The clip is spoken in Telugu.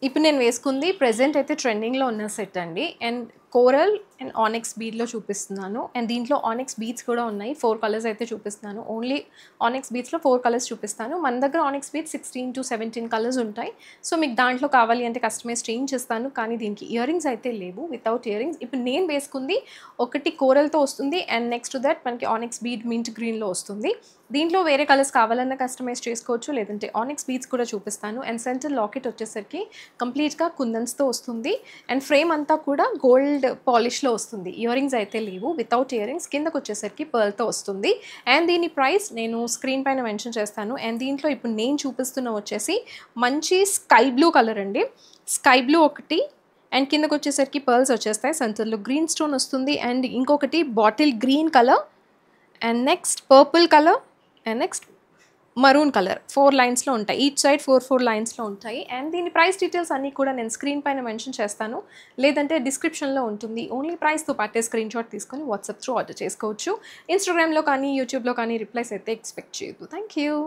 ఇప్పుడు నేను వేసుకుంది ప్రెజెంట్ అయితే ట్రెండింగ్‌లో ఉన్న సెట్ అండి. అండ్ కోరల్ అండ్ ఆనిక్స్ బీడ్‌లో చూపిస్తున్నాను. అండ్ దీంట్లో ఆనిక్స్ బీడ్స్ కూడా ఉన్నాయి. 4 కలర్స్ అయితే చూపిస్తున్నాను. ఓన్లీ ఆనిక్స్ బీడ్స్‌లో 4 కలర్స్ చూపిస్తాను. మన దగ్గర ఆనిక్స్ బీడ్స్ 16-17 కలర్స్ ఉంటాయి. సో, మీకు దాంట్లో కావాలి అంటే కస్టమైజ్ చేయించిస్తాను. కానీ దీనికి ఇయర్ రింగ్స్ అయితే లేవు. Without ear rings. ఇప్పుడు నేను వేసుకుంది ఒకటి కోరల్‌తో వస్తుంది. అండ్ నెక్స్ట్ టు దట్ మనకి ఆనిక్స్ బీడ్ మింట్ గ్రీన్‌లో వస్తుంది. దీంట్లో వేరే కలర్స్ కావాలన్నా కస్టమైజ్ చేసుకోవచ్చు. లేదంటే ఆనిక్స్ బీడ్స్ కూడా చూపిస్తాను. అండ్ సెంటర్ లాకెట్ వచ్చేసరికి కంప్లీట్‌గా కుందన్స్‌తో వస్తుంది. అండ్ ఫ్రేమ్ అంతా కూడా గోల్డ్ పాలిష్‌లో వస్తుంది. ఇయర్ రింగ్స్ అయితే లేవు. వితౌట్ ఇయర్ రింగ్స్ కిందకొచ్చేసరికి పర్ల్‌తో వస్తుంది. అండ్ దీని ప్రైస్ నేను స్క్రీన్ పైన మెన్షన్ చేస్తాను. అండ్ దీంట్లో ఇప్పుడు నేను చూపిస్తున్న వచ్చేసి మంచి స్కై బ్లూ కలర్ అండి. స్కై బ్లూ ఒకటి అండ్ కిందకొచ్చేసరికి పర్ల్స్ వచ్చేస్తాయి. సెంటర్‌లో గ్రీన్ స్టోన్ వస్తుంది. అండ్ ఇంకొకటి bottle green colour and next purple colour and next maroon colour 4 లైన్స్‌లో ఉంటాయి. ఈచ్ సైడ్ 4 లైన్స్‌లో ఉంటాయి. అండ్ దీని ప్రైస్ డీటెయిల్స్ అన్నీ కూడా నేను స్క్రీన్ పైన మెన్షన్ చేస్తాను. లేదంటే డిస్క్రిప్షన్‌లో ఉంటుంది. ఓన్లీ ప్రైస్‌తో పాటే స్క్రీన్‌షాట్ తీసుకొని వాట్సాప్ త్రూ ఆర్డర్ చేసుకోవచ్చు. ఇన్‌స్టాగ్రామ్‌లో కానీ, యూట్యూబ్‌లో కానీ రిప్లైస్ అయితే ఎక్స్‌పెక్ట్ చేయొద్దు. Thank you.